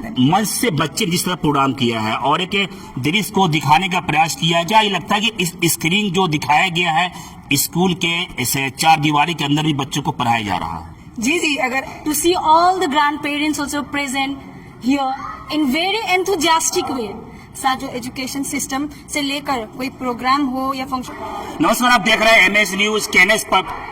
मंच से बच्चे जिस तरह प्रोग्राम किया है और एक दृश्य को दिखाने का प्रयास किया है, क्या ये लगता है कि इस स्क्रीन जो दिखाया गया है स्कूल के इसे 4 दीवारी के अंदर भी बच्चों को पढ़ाया जा रहा है? जी, अगर to see all the grandparents also present here in very enthusiastic way, साथ जो एजुकेशन सिस्टम से लेकर कोई प्रोग्राम हो या फंक्शन। नमस्कार, आप देख रहे हैं एमएस न्यूज। केनेस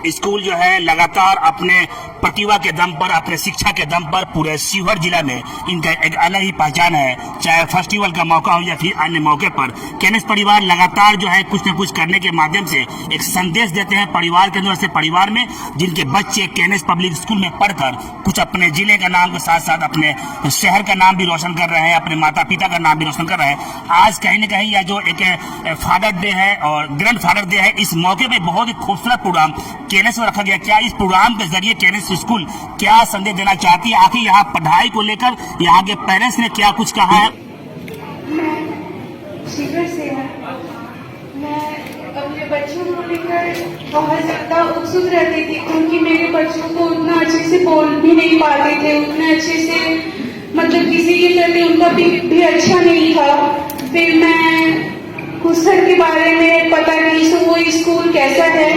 स्कूल जो है लगातार अपने प्रतिभा के दम पर, अपने शिक्षा के दम पर पूरे शिवहर जिला में इनका एक अलग ही पहचान है। चाहे फेस्टिवल का मौका हो या फिर अन्य मौके पर केनेस परिवार लगातार जो है कुछ न कुछ करने के माध्यम से एक संदेश देते हैं परिवार के अंदर से परिवार में, जिनके बच्चे केनेस पब्लिक स्कूल में पढ़कर कुछ अपने जिले का नाम के साथ साथ अपने शहर का नाम भी रोशन कर रहे हैं, अपने माता पिता का नाम भी रोशन कर रहे हैं। आज कहीं न कहीं यह जो एक फादर डे है और ग्रैंड फादर डे है, इस मौके पे बहुत ही खूबसूरत प्रोग्राम केनेस में रखा गया। क्या इस प्रोग्राम के जरिए केनेस स्कूल क्या संदेश देना चाहती है? आखिर यहाँ पढ़ाई को लेकर यहाँ के पेरेंट्स ने क्या कुछ कहा है? मैं शिविर से मैं अपने बच्चों को लेकर बहुत ज्यादा उत्सुक रहती थी, क्योंकि मेरे बच्चों को उतना अच्छे से बोल भी नहीं पाते थे, उतने अच्छे से मतलब किसी के प्रति उनका भी अच्छा नहीं था। फिर मैं कुछ सर के बारे में पता की तो वो स्कूल कैसा है,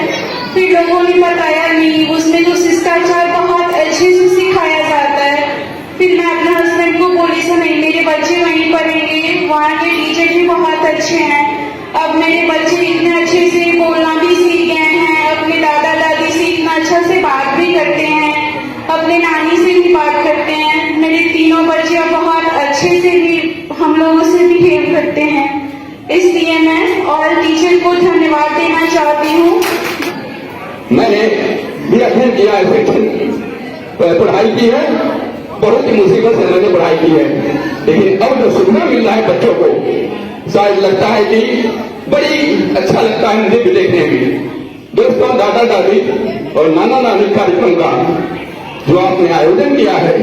फिर लोगों ने बताया नहीं, उसमें तो शिष्टाचार बहुत अच्छे से सिखाया जाता है। फिर मैं अपने हस्बैंड को बोली सर नहीं, मेरे बच्चे वहीं पढ़ेंगे, वहाँ के टीचर भी बहुत अच्छे हैं। अब मेरे बच्चे इतने अच्छे से बोलना भी सीख गए हैं, अपने दादा दादी से इतना अच्छा से बात भी करते हैं, अपने नानी से भी बात करते हैं। मेरे तीनों बच्चे बहुत अच्छे से भी हम लोगों से बिहेव करते हैं, इसलिए मैं और टीचर को धन्यवाद देना चाहती हूँ। मैंने बीएसएन किया है, पढ़ाई की है, बहुत ही मुसीबत से मैंने पढ़ाई की है, लेकिन अब जो सुविधा मिल रहा है बच्चों को, शायद लगता है कि बड़ी अच्छा लगता है मुझे भी देखने में। दोस्तों, दादा दादी और नाना नानी कार्यक्रम का जो आपने आयोजन किया है,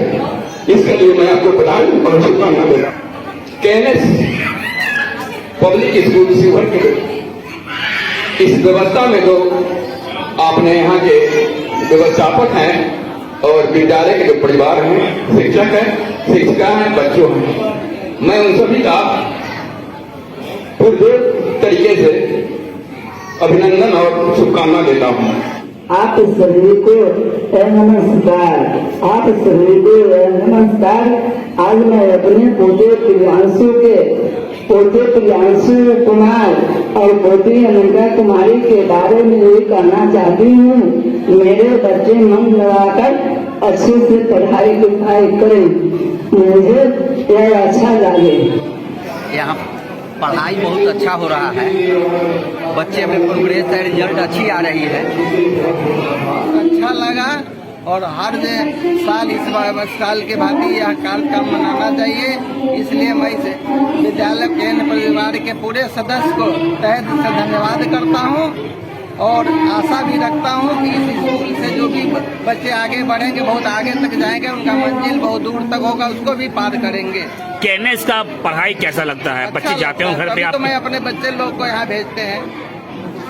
इसके लिए मैं आपको बधाई और शुभकामना देता हूं। केनेस पब्लिक स्कूल शिवहर के इस व्यवस्था में तो आपने यहाँ के व्यवस्थापक हैं और विद्यालय के जो परिवार हैं, शिक्षक हैं, शिक्षिका हैं, बच्चों हैं, मैं उन सभी का पूर्ण तरीके से अभिनंदन और शुभकामना देता हूँ। आप सभी को नमस्कार, आप सभी को नमस्कार। आज मैं अपने पोते प्रियांशु कुमार और पोती अनंता कुमारी के बारे में ये कहना चाहती हूँ। मेरे बच्चे मन लगाकर अच्छे से पढ़ाई लिखाई करें, मुझे यह अच्छा लगे। यहाँ पढ़ाई बहुत अच्छा हो रहा है, बच्चे में प्रोग्रेस है, रिजल्ट अच्छी आ रही है, अच्छा लगा। और हर साल इस साल के भांति यह कार्यक्रम मनाना चाहिए, इसलिए मैं इस विद्यालय केंद्र परिवार के पूरे सदस्य को तहे दिल से धन्यवाद करता हूँ और आशा भी रखता हूँ कि इस स्कूल से जो भी बच्चे आगे बढ़ेंगे, बहुत आगे तक जाएंगे, उनका मंजिल बहुत दूर तक होगा, उसको भी पार करेंगे। केनेस का पढ़ाई कैसा लगता है? बच्चे जाते हो घर पे आप? तो मैं अपने बच्चे लोग को यहाँ भेजते हैं,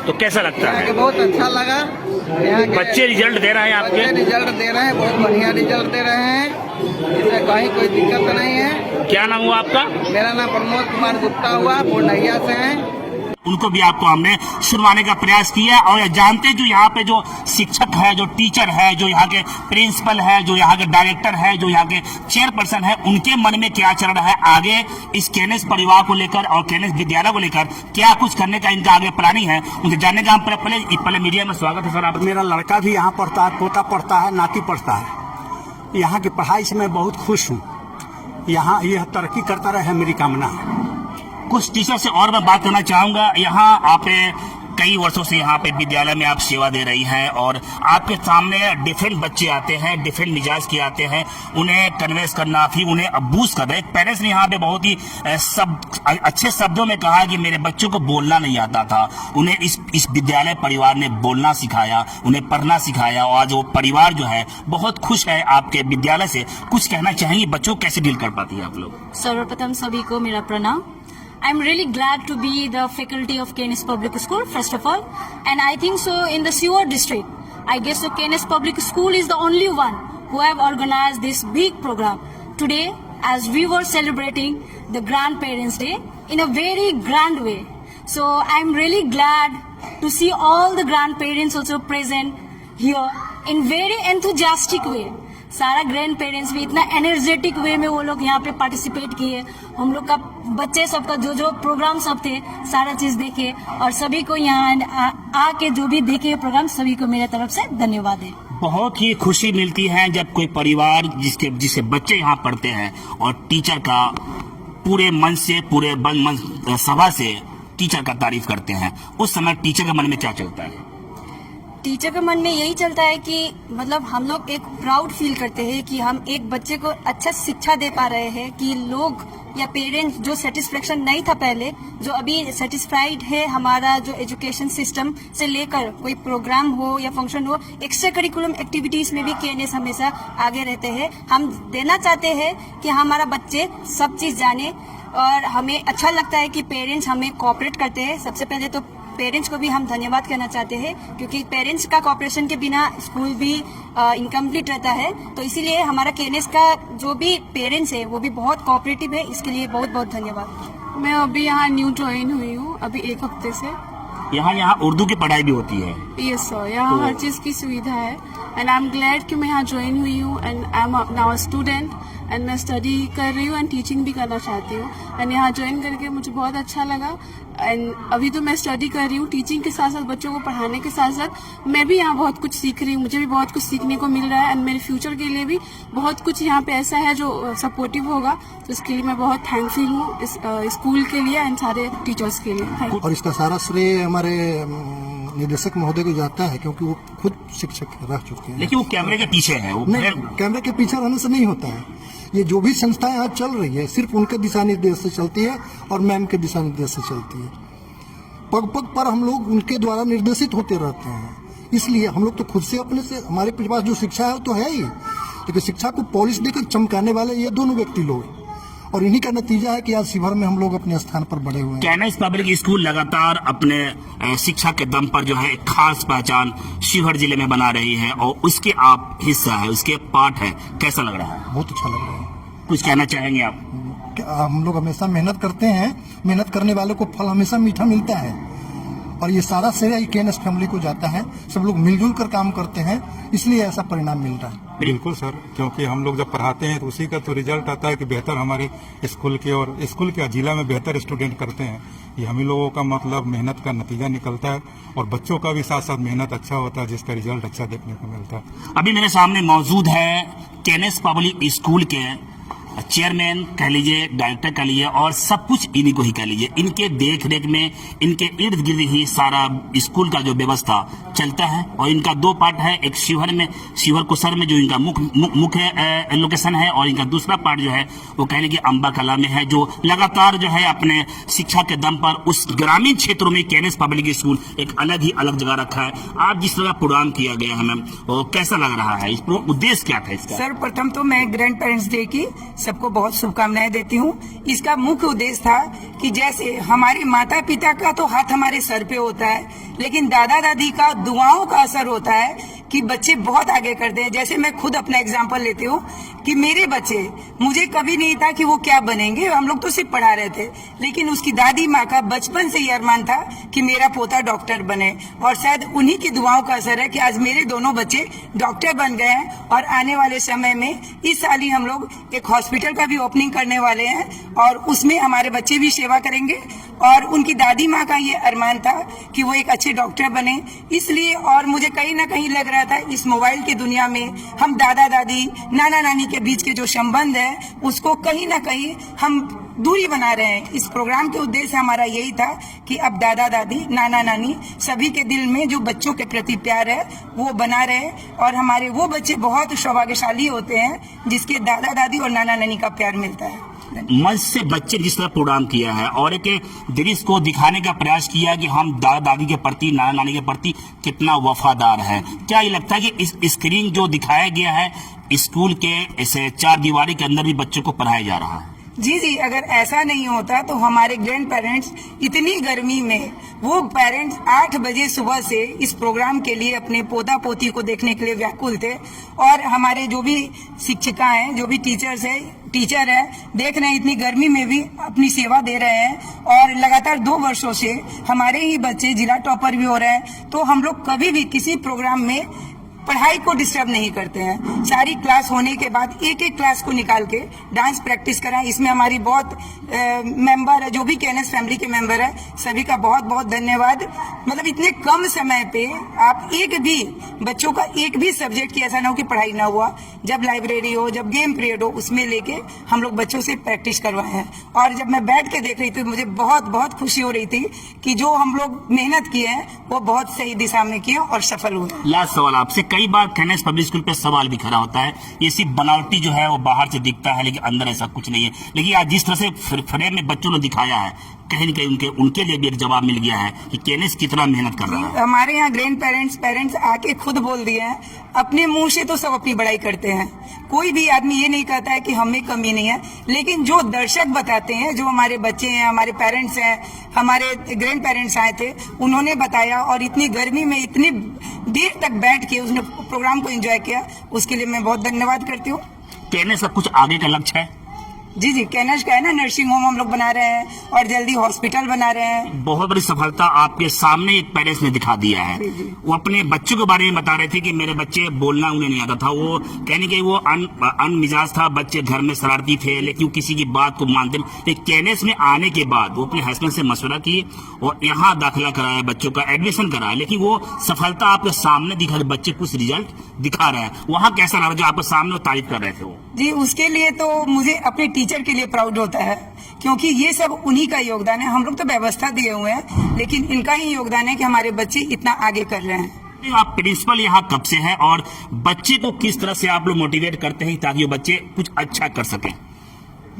तो कैसा लगता है? बहुत अच्छा लगा। यहाँ के बच्चे रिजल्ट दे रहे हैं आपके? रिजल्ट दे रहे हैं, बहुत बढ़िया रिजल्ट दे रहे हैं, इसमें कहीं कोई दिक्कत नहीं है। क्या नाम हुआ आपका? मेरा नाम प्रमोद कुमार गुप्ता हुआ, पूर्णिया से हैं। उनको भी आपको हमने सुनवाने का प्रयास किया और जानते जो यहाँ पे जो शिक्षक है, जो टीचर है, जो यहाँ के प्रिंसिपल है, जो यहाँ के डायरेक्टर है, जो यहाँ के चेयरपर्सन है, उनके मन में क्या चल रहा है आगे इस केनेस परिवार को लेकर और केनेस विद्यालय को लेकर क्या कुछ करने का इनका आगे प्लानिंग है, उनसे जानने का हम पहले मीडिया में स्वागत है सर। आप? मेरा लड़का भी यहाँ पढ़ता है, पोता पढ़ता है, नाती पढ़ता है। यहाँ की पढ़ाई से मैं बहुत खुश हूँ। यहाँ यह तरक्की करता रहे मेरी कामना है। कुछ टीचर से और मैं बात करना चाहूंगा। यहाँ आप कई वर्षों से यहाँ पे विद्यालय में आप सेवा दे रही हैं और आपके सामने डिफरेंट बच्चे आते हैं, डिफरेंट मिजाज के आते हैं, उन्हें कन्वेंस करना, फिर उन्हें अबूज करना। एक पेरेंट्स ने यहाँ पे बहुत ही अच्छे शब्दों में कहा कि मेरे बच्चों को बोलना नहीं आता था, उन्हें इस विद्यालय परिवार ने बोलना सिखाया, उन्हें पढ़ना सिखाया और आज वो परिवार जो है बहुत खुश है आपके विद्यालय से। कुछ कहना चाहेंगे, बच्चों को कैसे डील कर पाती है आप लोग? सर्वप्रथम सभी को मेरा प्रणाम। I'm really glad to be the faculty of Kenes Public School, first of all. And I think so in the Shiwar district, I guess so Kenes Public School is the only one who have organized this big program. Today, as we were celebrating the Grandparents' Day in a very grand way. So I'm really glad to see all the grandparents also present here in very enthusiastic way. सारा grand parents भी इतना energetic वे में वो लोग यहाँ पे participate किए, हम लोग का बच्चे सबका जो जो प्रोग्राम सब थे सारा चीज देखे, और सभी को यहाँ आके जो भी देखे प्रोग्राम सभी को मेरे तरफ से धन्यवाद है। बहुत ही खुशी मिलती है जब कोई परिवार जिसे बच्चे यहाँ पढ़ते हैं और टीचर का पूरे मन से पूरे मन सभा से टीचर का तारीफ करते हैं। उस समय टीचर के मन में क्या चलता है? टीचर के मन में यही चलता है कि मतलब हम लोग एक प्राउड फील करते हैं कि हम एक बच्चे को अच्छा शिक्षा दे पा रहे हैं, कि लोग या पेरेंट्स जो सेटिस्फेक्शन नहीं था पहले, जो अभी सेटिस्फाइड है हमारा जो एजुकेशन सिस्टम से लेकर कोई प्रोग्राम हो या फंक्शन हो, एक्स्ट्रा करिकुलम एक्टिविटीज में भी केएनएस हमेशा आगे रहते हैं। हम देना चाहते हैं कि हमारा बच्चे सब चीज जाने, और हमें अच्छा लगता है कि पेरेंट्स हमें कोऑपरेट करते हैं। सबसे पहले तो पेरेंट्स को भी हम धन्यवाद कहना चाहते हैं, क्योंकि पेरेंट्स का कोऑपरेशन के बिना स्कूल भी इनकम्प्लीट रहता है। तो इसीलिए हमारा केएनएस का जो भी पेरेंट्स है वो भी बहुत कोऑपरेटिव है, इसके लिए बहुत बहुत धन्यवाद। मैं अभी यहाँ न्यू ज्वाइन हुई हूँ, अभी 1 हफ्ते से। यहाँ उर्दू की पढ़ाई भी होती है? यस सर, यहाँ हर चीज की सुविधा है, एंड आई एम ग्लैड कि मैं यहाँ ज्वाइन हुई हूँ, and I am now student, and मैं स्टडी कर रही हूँ एंड टीचिंग भी करना चाहती हूँ, एंड यहाँ ज्वाइन करके मुझे बहुत अच्छा लगा। एंड अभी तो मैं स्टडी कर रही हूँ, टीचिंग के साथ साथ बच्चों को पढ़ाने के साथ साथ मैं भी यहाँ बहुत कुछ सीख रही हूँ, मुझे भी बहुत कुछ सीखने को मिल रहा है, एंड मेरे फ्यूचर के लिए भी बहुत कुछ यहाँ पे ऐसा है जो सपोर्टिव होगा। तो इसके लिए मैं बहुत थैंकफुल हूँ इस स्कूल के लिए एंड सारे टीचर्स के लिए। और इसका सारा श्रेय हमारे निदेशक महोदय को जाता है, क्योंकि वो खुद शिक्षक रह चुके हैं। लेकिन वो कैमरे के पीछे है, वो नहीं, कैमरे के पीछे रहने से नहीं होता है। ये जो भी संस्थाएं आज चल रही है सिर्फ उनके दिशा निर्देश से चलती है और मैम के दिशा निर्देश से चलती है। पग पग पर हम लोग उनके द्वारा निर्देशित होते रहते हैं, इसलिए हम लोग तो खुद से अपने से, हमारे पास जो शिक्षा है वो तो है ही, लेकिन शिक्षा को पॉलिश देकर चमकाने वाले ये दोनों व्यक्ति लोग, और इन्हीं का नतीजा है कि आज शिवहर में हम लोग अपने स्थान पर बढ़े हुए हैं। केएनएस पब्लिक स्कूल लगातार अपने शिक्षा के दम पर जो है एक खास पहचान शिवहर जिले में बना रही है, और उसके आप हिस्सा है, उसके पार्ट है। कैसा लग रहा है? बहुत अच्छा लग रहा है। कुछ कहना चाहेंगे आप? हम लोग हमेशा मेहनत करते हैं, मेहनत करने वालों को फल हमेशा मीठा मिलता है, और ये सारा श्रेय केएनएस फैमिली को जाता है। सब लोग मिलजुल कर काम करते हैं, इसलिए ऐसा परिणाम मिल रहा है। बिल्कुल सर, क्योंकि हम लोग जब पढ़ाते हैं तो उसी का तो रिजल्ट आता है कि बेहतर हमारे स्कूल के और स्कूल के जिला में बेहतर स्टूडेंट करते हैं। ये हम लोगों का मतलब मेहनत का नतीजा निकलता है, और बच्चों का भी साथ साथ मेहनत अच्छा होता है, जिसका रिजल्ट अच्छा देखने को मिलता है। अभी मेरे सामने मौजूद है केएनएस पब्लिक स्कूल के चेयरमैन कह लीजिए, डायरेक्टर कह लीजिए, और सब कुछ इन्हीं को ही कह लीजिए। इनके देख रेख में, इनके इर्द गिर्द ही सारा स्कूल का जो व्यवस्था चलता है। और इनका 2 पार्ट है, एक शिवहर कुसर में जो इनका मुख्य लोकेशन है, और इनका दूसरा पार्ट जो है वो कहने की अम्बा कला में है, जो लगातार जो है अपने शिक्षा के दम पर उस ग्रामीण क्षेत्रों में केएनएस पब्लिक स्कूल एक अलग जगह रखा है। आज जिस तरह प्रोग्राम किया गया है मैम, वो कैसा लग रहा है? इस उद्देश्य क्या था इसका? सर, प्रथम तो मैं ग्रैंड पेरेंट्स डे की सबको बहुत शुभकामनाएं देती हूँ। इसका मुख्य उद्देश्य था कि जैसे हमारे माता पिता का तो हाथ हमारे सर पे होता है, लेकिन दादा दादी का दुआओं का असर होता है कि बच्चे बहुत आगे करते हैं। जैसे मैं खुद अपना एग्जांपल लेती हूँ कि मेरे बच्चे, मुझे कभी नहीं था कि वो क्या बनेंगे, हम लोग तो सिर्फ पढ़ा रहे थे, लेकिन उसकी दादी माँ का बचपन से ये अरमान था कि मेरा पोता डॉक्टर बने, और शायद उन्हीं की दुआओं का असर है कि आज मेरे दोनों बच्चे डॉक्टर बन गए हैं। और आने वाले समय में इस साल ही हम लोग एक हॉस्पिटल का भी ओपनिंग करने वाले हैं, और उसमें हमारे बच्चे भी सेवा करेंगे। और उनकी दादी माँ का ये अरमान था कि वो एक अच्छे डॉक्टर बने, इसलिए। और मुझे कहीं ना कहीं लग रहा था इस मोबाइल की दुनिया में हम दादा दादी, नाना नानी के बीच के जो संबंध है उसको कहीं ना कहीं हम दूरी बना रहे हैं। इस प्रोग्राम के उद्देश्य हमारा यही था कि अब दादा दादी, नाना नानी सभी के दिल में जो बच्चों के प्रति प्यार है वो बना रहे, और हमारे वो बच्चे बहुत सौभाग्यशाली होते हैं जिसके दादा दादी और नाना नानी का प्यार मिलता है। मंच से बच्चे जिस तरह प्रोग्राम किया है और एक दृश्य को दिखाने का प्रयास किया कि हम दादा दादी के प्रति, नाना नानी के प्रति कितना वफादार है। क्या ये लगता है कि इस स्क्रीन जो दिखाया गया है स्कूल के ऐसे 4 दीवारी के अंदर भी बच्चों को पढ़ाया जा रहा है? जी, अगर ऐसा नहीं होता तो हमारे ग्रैंड पेरेंट्स इतनी गर्मी में, वो पेरेंट्स 8 बजे सुबह से इस प्रोग्राम के लिए अपने पोता पोती को देखने के लिए व्याकुल थे। और हमारे जो भी शिक्षिका हैं, जो भी टीचर्स हैं, टीचर है, देख रहे हैं इतनी गर्मी में भी अपनी सेवा दे रहे हैं और लगातार 2 वर्षों से हमारे ही बच्चे जिला टॉपर भी हो रहे हैं। तो हम लोग कभी भी किसी प्रोग्राम में पढ़ाई को डिस्टर्ब नहीं करते हैं। सारी क्लास होने के बाद एक एक क्लास को निकाल के डांस प्रैक्टिस कराएं। इसमें हमारी बहुत मेंबर है, जो भी केएनएस फैमिली के मेंबर है, सभी का बहुत बहुत धन्यवाद। मतलब इतने कम समय पे आप एक भी बच्चों का एक भी सब्जेक्ट की ऐसा ना हो कि पढ़ाई ना हुआ, जब लाइब्रेरी हो, जब गेम पीरियड हो, उसमें लेके हम लोग बच्चों से प्रैक्टिस करवाए हैं। और जब मैं बैठ के देख रही थी मुझे बहुत बहुत खुशी हो रही थी कि जो हम लोग मेहनत किए हैं वो बहुत सही दिशा में किए और सफल हुए। लास्ट सवाल आपसे, कई बार केएनएस पब्लिक स्कूल पे सवाल भी खड़ा होता है, ये सिर्फ बनावटी जो है वो बाहर से दिखता है लेकिन अंदर ऐसा कुछ नहीं है। लेकिन आज जिस तरह से फ्रेम में बच्चों ने दिखाया है, कहीं न कहीं उनके लिए भी एक जवाब मिल गया है कि केएनएस कितना मेहनत कर रहा है। हमारे यहाँ ग्रैंड पेरेंट्स आके खुद बोल दिए हैं, अपने मुंह से तो सब अपनी बड़ाई करते हैं, कोई भी आदमी ये नहीं कहता है कि हमें कमी नहीं है, लेकिन जो दर्शक बताते हैं, जो हमारे बच्चे हैं, हमारे पेरेंट्स हैं, हमारे ग्रैंड पेरेंट्स आए थे, उन्होंने बताया और इतनी गर्मी में इतनी देर तक बैठ के उसने प्रोग्राम को एंजॉय किया, उसके लिए मैं बहुत धन्यवाद करती हूँ। केएनएस का कुछ आगे का लक्ष्य है? जी केएनएस का है ना, नर्सिंग होम हम लोग बना रहे हैं और जल्दी हॉस्पिटल बना रहे हैं। बहुत बड़ी सफलता आपके सामने एक पेरेंट्स ने दिखा दिया है। वो अपने बच्चों के बारे में बता रहे थे कि मेरे बच्चे बोलना उन्हें नहीं आता था, वो कहने के वो अनमिजाज था, बच्चे घर में शरारती थे लेकिन किसी की बात को मानते नहीं। लेकिन केएनएस में आने के बाद वो अपने हस्बैंड से मशवरा किए और यहाँ दाखिला कराया, बच्चों का एडमिशन कराया, लेकिन वो सफलता आपके सामने दिखा, बच्चे कुछ रिजल्ट दिखा रहे हैं। वहाँ कैसा लगा जो आपके सामने तारीफ कर रहे थे वो? जी उसके लिए तो मुझे अपने टीचर के लिए प्राउड होता है, क्योंकि ये सब उन्हीं का योगदान है। हम लोग तो व्यवस्था दिए हुए हैं, लेकिन इनका ही योगदान है कि हमारे बच्चे इतना आगे कर रहे हैं। आप प्रिंसिपल यहाँ कब से हैं और बच्चे को किस तरह से आप लोग मोटिवेट करते हैं ताकि वो बच्चे कुछ अच्छा कर सकें?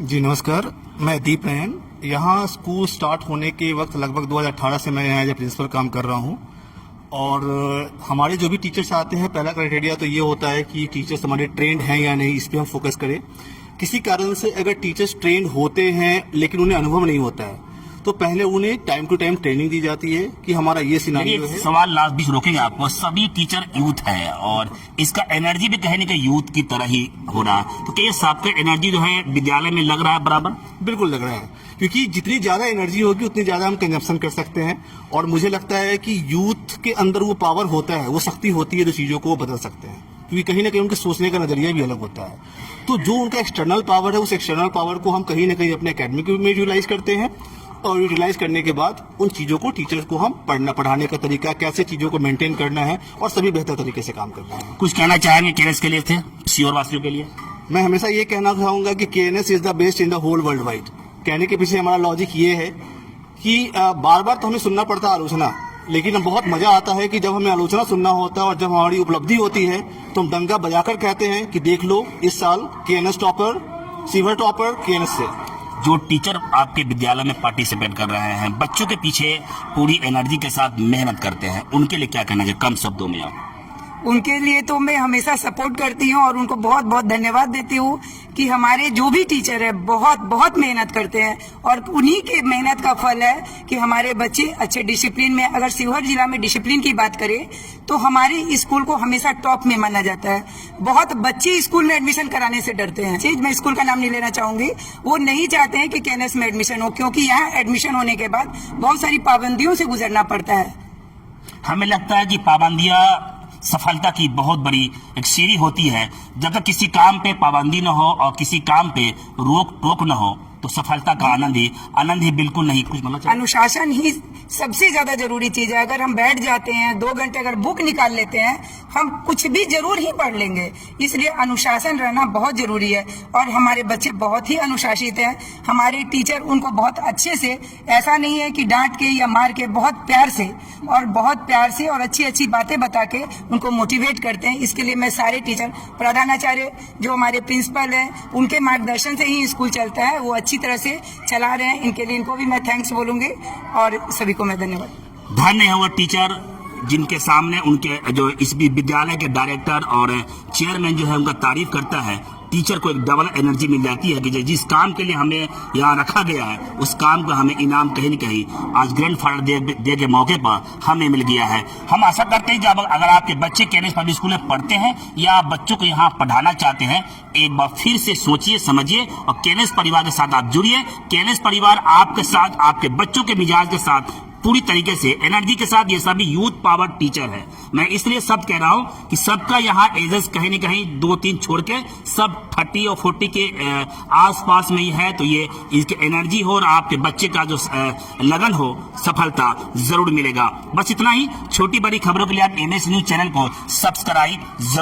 जी नमस्कार, मैं दीप नयन। यहाँ स्कूल स्टार्ट होने के वक्त लगभग 2018 से मैं यहाँ एज ए प्रिंसिपल काम कर रहा हूँ और हमारे जो भी टीचर्स आते हैं, पहला क्राइटेरिया तो ये होता है कि टीचर्स हमारे ट्रेंड हैं या नहीं, इस पर हम फोकस करें। किसी कारण से अगर टीचर्स ट्रेंड होते हैं लेकिन उन्हें अनुभव नहीं होता है तो पहले उन्हें टाइम टू टाइम ट्रेनिंग दी जाती है कि हमारा ये सिनेरियो है। सवाल लास्ट बीच रोकेंगे आपको, सभी टीचर यूथ है और इसका एनर्जी भी कहीं न कहीं यूथ की तरह ही हो रहा है, तो क्या ये सबका एनर्जी जो है विद्यालय में लग रहा है बराबर? बिल्कुल लग रहा है, क्योंकि जितनी ज्यादा एनर्जी होगी उतनी ज्यादा हम कंजप्शन कर सकते हैं और मुझे लगता है कि यूथ के अंदर वो पावर होता है, वो शक्ति होती है जो चीजों को बदल सकते हैं, क्योंकि कहीं ना कहीं उनके सोचने का नजरिया भी अलग होता है। तो जो उनका एक्सटर्नल पावर है, उस एक्सटर्नल पावर को हम कहीं ना कहीं अपने एकेडमिक में यूटिलाइज करते हैं और यूटिलाइज करने के बाद उन चीजों को टीचर्स को हम पढ़ाने का तरीका, कैसे चीजों को मेंटेन करना है और सभी बेहतर तरीके से काम करना है। कुछ कहना चाहेंगे केएनएस के लिए थे, सीओर वासियों के लिए? मैं हमेशा ये कहना चाहूंगा कि KNS is the best in the whole world wide. कहने के पीछे हमारा लॉजिक ये है कि बार बार तो हमें सुनना पड़ता है आलोचना, लेकिन बहुत मजा आता है कि जब हमें आलोचना सुनना होता है और जब हमारी उपलब्धि होती है तो हम डंका बजाकर कहते हैं कि देख लो इस साल KNS topper, sewer topper KNS से। जो टीचर आपके विद्यालय में पार्टिसिपेट कर रहे हैं, बच्चों के पीछे पूरी एनर्जी के साथ मेहनत करते हैं, उनके लिए क्या कहना चाहिए कम शब्दों में आप? उनके लिए तो मैं हमेशा सपोर्ट करती हूँ और उनको बहुत बहुत धन्यवाद देती हूँ कि हमारे जो भी टीचर है बहुत बहुत मेहनत करते हैं और उन्हीं के मेहनत का फल है कि हमारे बच्चे अच्छे डिसिप्लिन में, अगर शिवहर जिला में डिसिप्लिन की बात करें तो हमारे स्कूल को हमेशा टॉप में माना जाता है। बहुत बच्चे स्कूल में एडमिशन कराने से डरते हैं, मैं स्कूल का नाम नहीं लेना चाहूंगी, वो नहीं चाहते हैं कि केएनएस में एडमिशन हो, क्योंकि यहाँ एडमिशन होने के बाद बहुत सारी पाबंदियों से गुजरना पड़ता है। हमें लगता है कि पाबंदियां सफलता की बहुत बड़ी एक सीढ़ी होती है। जब तक किसी काम पे पाबंदी न हो और किसी काम पे रोक टोक न हो तो सफलता का आनंद ही बिल्कुल नहीं। कुछ मतलब अनुशासन ही सबसे ज्यादा जरूरी चीज है। अगर हम बैठ जाते हैं 2 घंटे अगर बुक निकाल लेते हैं, हम कुछ भी जरूर ही पढ़ लेंगे, इसलिए अनुशासन रहना बहुत जरूरी है। और हमारे बच्चे बहुत ही अनुशासित हैं, हमारे टीचर उनको बहुत अच्छे से, ऐसा नहीं है कि डांट के या मार के, बहुत प्यार से और अच्छी अच्छी बातें बता के उनको मोटिवेट करते हैं। इसके लिए मैं सारे टीचर, प्रधानाचार्य जो हमारे प्रिंसिपल हैं, उनके मार्गदर्शन से ही स्कूल चलता है, वो अच्छी तरह से चला रहे हैं। इनके लिए इनको भी मैं थैंक्स बोलूंगी और सभी को मैं धन्यवाद। धन्य है वो टीचर जिनके सामने उनके जो इस विद्यालय के डायरेक्टर और चेयरमैन जो है उनका तारीफ करता है टीचर को एक डबल एनर्जी मिल जाती है कि जिस काम के लिए हमें यहाँ रखा गया है उस काम का हमें इनाम कहीं न कहीं आज ग्रैंडफादर डे के मौके पर हमें मिल गया है। हम आशा करते हैं कि अगर आपके बच्चे केएनएस पब्लिक स्कूल में पढ़ते हैं या आप बच्चों को यहाँ पढ़ाना चाहते हैं, एक बार फिर से सोचिए समझिए और केएनएस परिवार के साथ आप जुड़िए। केएनएस परिवार आपके साथ, आपके बच्चों के मिजाज के साथ पूरी तरीके से एनर्जी के साथ, ये सभी यूथ पावर टीचर है। मैं इसलिए सब कह रहा हूं कि सबका यहाँ एजेस कहीं न कहीं 2-3 छोड़ के सब 30 और 40 के आसपास में ही है, तो ये इसकी एनर्जी हो और आपके बच्चे का जो लगन हो, सफलता जरूर मिलेगा। बस इतना ही। छोटी बड़ी खबरों के लिए आप एमएस न्यूज चैनल को सब्सक्राइब जरूर